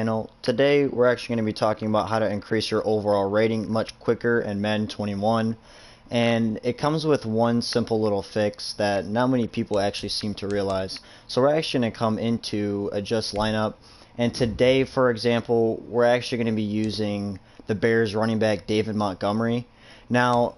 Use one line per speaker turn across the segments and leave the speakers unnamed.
channel. Today we're actually going to be talking about how to increase your overall rating much quicker in Madden 21, and it comes with one simple little fix that not many people actually seem to realize. So we're actually going to come into adjust lineup, and today, for example, we're actually going to be using the Bears running back David Montgomery. Now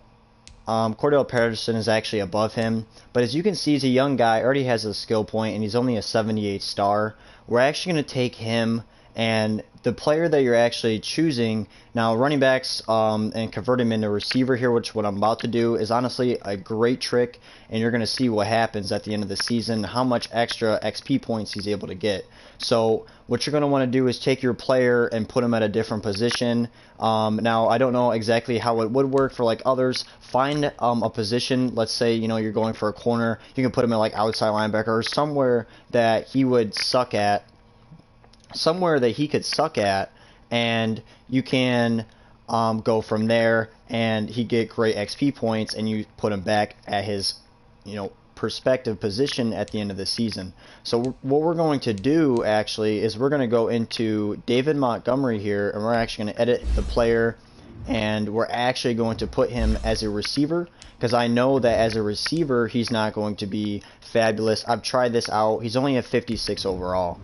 Cordell Patterson is actually above him, but as you can see, he's a young guy, already has a skill point, and he's only a 78 star. We're actually going to take him and the player that you're actually choosing now, running backs, and convert him into receiver here, which what I'm about to do is honestly a great trick, and you're going to see what happens at the end of the season, how much extra XP points he's able to get. So what you're going to want to do is take your player and put him at a different position. Now I don't know exactly how it would work for like others. Find a position, let's say you're going for a corner, you can put him in like outside linebacker or somewhere that he would suck at, somewhere that he could suck at, and you can go from there, and he get great XP points, and you put him back at his perspective position at the end of the season. So what we're going to do actually is we're going to go into David Montgomery here, and we're actually going to edit the player, and we're actually going to put him as a receiver, because I know that as a receiver he's not going to be fabulous. I've tried this out. He's only a 56 overall.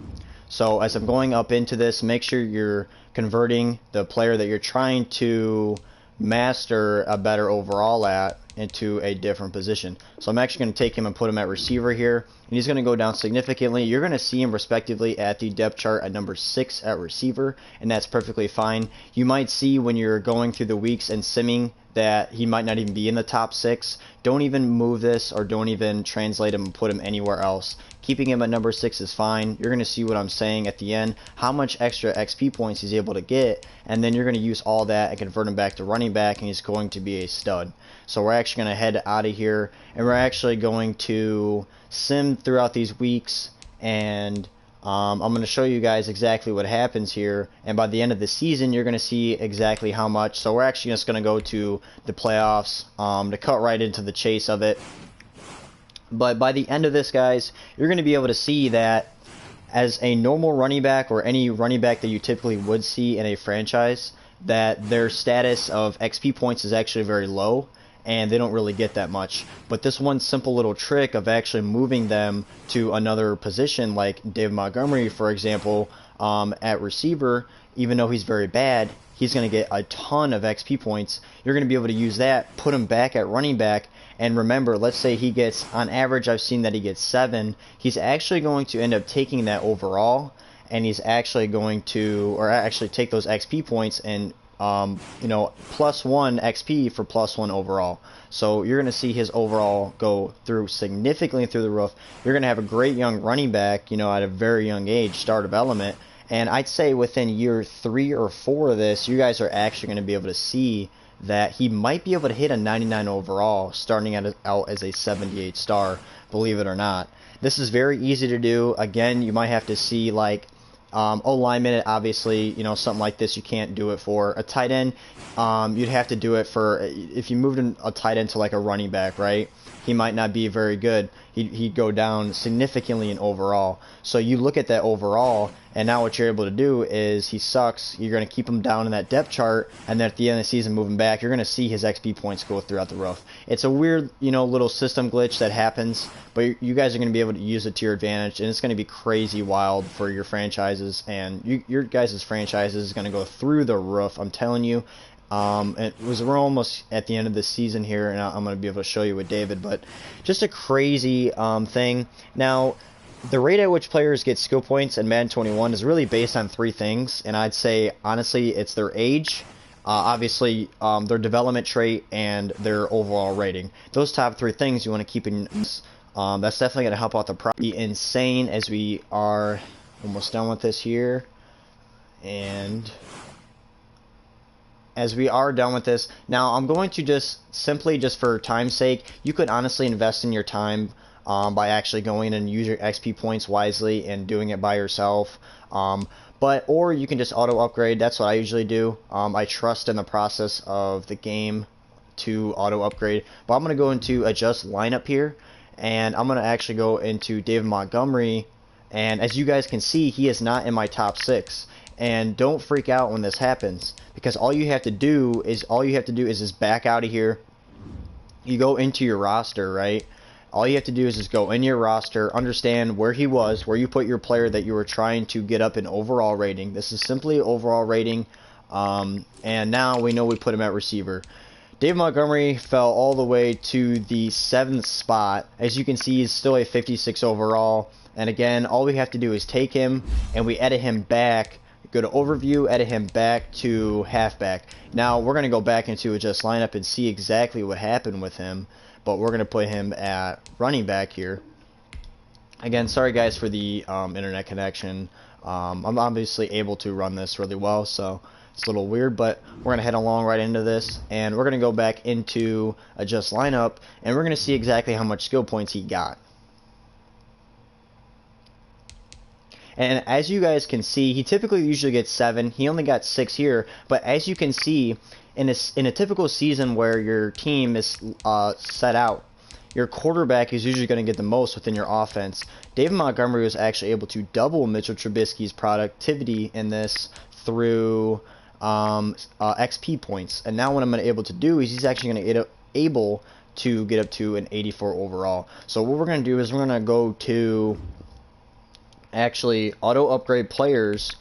So as I'm going up into this, make sure you're converting the player that you're trying to master a better overall at into a different position. So I'm actually going to take him and put him at receiver here, and he's going to go down significantly. You're going to see him respectively at the depth chart at number 6 at receiver, and that's perfectly fine. You might see when you're going through the weeks and simming that he might not even be in the top 6. Don't even move this, or don't even translate him and put him anywhere else. Keeping him at number 6 is fine. You're going to see what I'm saying at the end, how much extra XP points he's able to get, and then you're going to use all that and convert him back to running back, and he's going to be a stud. So we're actually going to head out of here, and we're actually going to sim throughout these weeks, and I'm going to show you guys exactly what happens here, and by the end of the season you're going to see exactly how much. So we're actually just going to go to the playoffs to cut right into the chase of it. But by the end of this, guys, you're going to be able to see that as a normal running back, or any running back that you typically would see in a franchise, that their status of XP points is actually very low, and they don't really get that much. But this one simple little trick of actually moving them to another position, like David Montgomery, for example, at receiver, even though he's very bad, he's going to get a ton of XP points. You're going to be able to use that, put him back at running back, and remember, let's say he gets, on average, I've seen that he gets 7. He's actually going to end up taking that overall, and he's actually going to, or actually take those XP points and +1 XP for +1 overall. So you're going to see his overall go through significantly through the roof. You're going to have a great young running back, at a very young age, star development. And I'd say within year 3 or 4 of this, you guys are actually going to be able to see that he might be able to hit a 99 overall, starting out as a 78 star, believe it or not. This is very easy to do. Again, you might have to see like O-lineman, obviously, something like this you can't do it for. A tight end, you'd have to do it for, if you moved a tight end to like a running back, right? He might not be very good. He'd go down significantly in overall. So you look at that overall, and now what you're able to do is he sucks. You're going to keep him down in that depth chart, and then at the end of the season, move him back. You're going to see his XP points go throughout the roof. It's a weird, little system glitch that happens, but you guys are going to be able to use it to your advantage, and it's going to be crazy wild for your franchises, and your guys' franchises is going to go through the roof. I'm telling you. We're almost at the end of the season here, and I'm going to be able to show you with David, but just a crazy thing. Now, the rate at which players get skill points in Madden 21 is really based on 3 things, and I'd say, honestly, it's their age, obviously, their development trait, and their overall rating. Those top 3 things you want to keep in. That's definitely going to help out the pro. Be insane as we are almost done with this here, and as we are done with this, now I'm going to just for time's sake, you could honestly invest in your time by actually going and use your XP points wisely and doing it by yourself. Or you can just auto upgrade. That's what I usually do. I trust in the process of the game to auto upgrade. But I'm going to go into adjust lineup here, and I'm going to actually go into David Montgomery, and as you guys can see, he is not in my top 6. And don't freak out when this happens, because all you have to do is just back out of here. You go into your roster, right? All you have to do is just go in your roster, understand where he was, where you put your player that you were trying to get up in overall rating. This is simply overall rating, and now we know we put him at receiver. David Montgomery fell all the way to the 7th spot. As you can see, he's still a 56 overall. And again, all we have to do is take him and we edit him back. Go to overview, edit him back to halfback. Now we're going to go back into adjust lineup and see exactly what happened with him. But we're going to put him at running back here. Again, sorry guys for the internet connection. I'm obviously able to run this really well, so it's a little weird, but we're going to head along right into this, and we're going to go back into adjust lineup, and we're going to see exactly how much skill points he got. And as you guys can see, he typically usually gets 7. He only got 6 here, but as you can see, in a typical season where your team is set out, your quarterback is usually going to get the most within your offense. David Montgomery was actually able to double Mitchell Trubisky's productivity in this through XP points. And now what I'm going to be able to do is he's actually going to get able to get up to an 84 overall. So what we're going to do is we're going to go to actually auto upgrade players,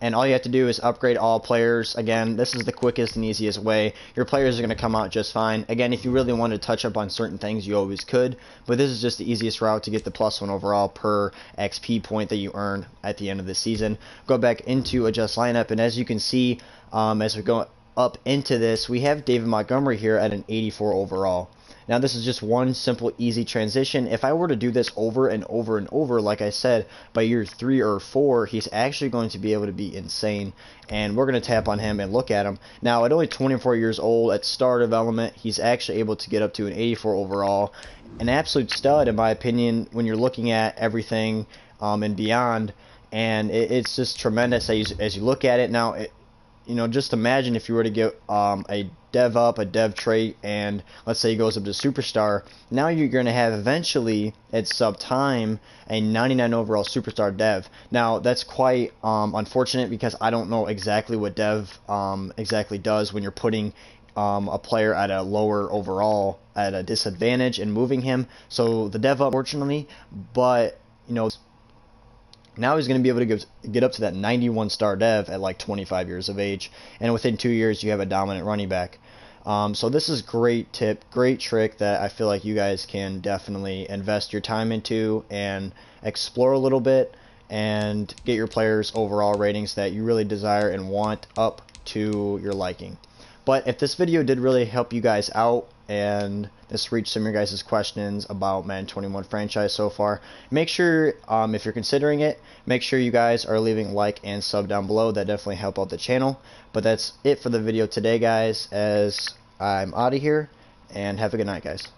and all you have to do is upgrade all players. Again, this is the quickest and easiest way. Your players are going to come out just fine. Again, if you really want to touch up on certain things, you always could, but this is just the easiest route to get the +1 overall per XP point that you earn at the end of the season. Go back into adjust lineup, and as you can see, as we go up into this, we have David Montgomery here at an 84 overall. Now this is just one simple easy transition. If I were to do this over and over and over, like I said, by year 3 or 4, he's actually going to be able to be insane. And we're going to tap on him and look at him. Now at only 24 years old, at star development, he's actually able to get up to an 84 overall. An absolute stud in my opinion when you're looking at everything and beyond. And it's just tremendous as you look at it. Now, you know, just imagine if you were to get a dev up, a dev trait, and let's say he goes up to superstar. Now you're going to have eventually at sub time a 99 overall superstar dev. Now that's quite unfortunate because I don't know exactly what dev exactly does when you're putting a player at a lower overall at a disadvantage and moving him. So the dev up, fortunately, but you know, now he's going to be able to get up to that 91 star dev at like 25 years of age, and within 2 years you have a dominant running back. So this is great tip, great trick that I feel like you guys can definitely invest your time into and explore a little bit and get your players' overall ratings that you really desire and want up to your liking. But if this video did really help you guys out and this reached some of your guys' questions about Madden 21 franchise so far, make sure, if you're considering it, make sure you guys are leaving like and sub down below. That definitely help out the channel. But that's it for the video today, guys, as I'm out of here, and have a good night, guys.